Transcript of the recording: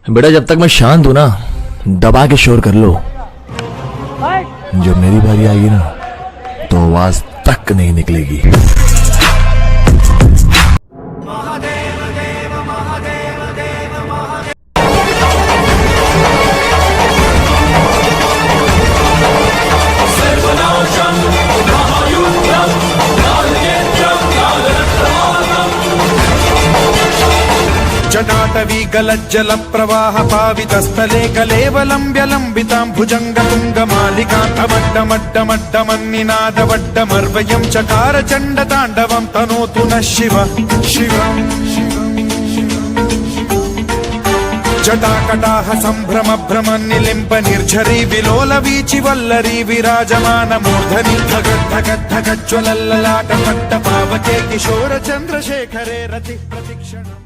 बेटा जब तक मैं शांत हूं ना, दबा के शोर कर लो। जब मेरी बारी आएगी ना, तो आवाज तक नहीं निकलेगी। जटाटवी गलज्जल प्रवाह पावितस्थले कलेवलम्ब्यलम्बितां भुजङ्गतुङ्गमालिकान्तमड्डमड्डमड्डमन्निनादवड्डमर्वयं चकार चण्डताण्डवं तनोतु नः शिव शिवम् जटाकटाह सम्भ्रम भ्रमन्निलिम्ब निर्झरी विलोल वीचि वल्लरी विराजमान मूर्धनि धगद्धगद्धगज्ज्वलल्ललाट पट्ट पावके किशोर चन्द्रशेखरे रति प्रतिक्षणम्।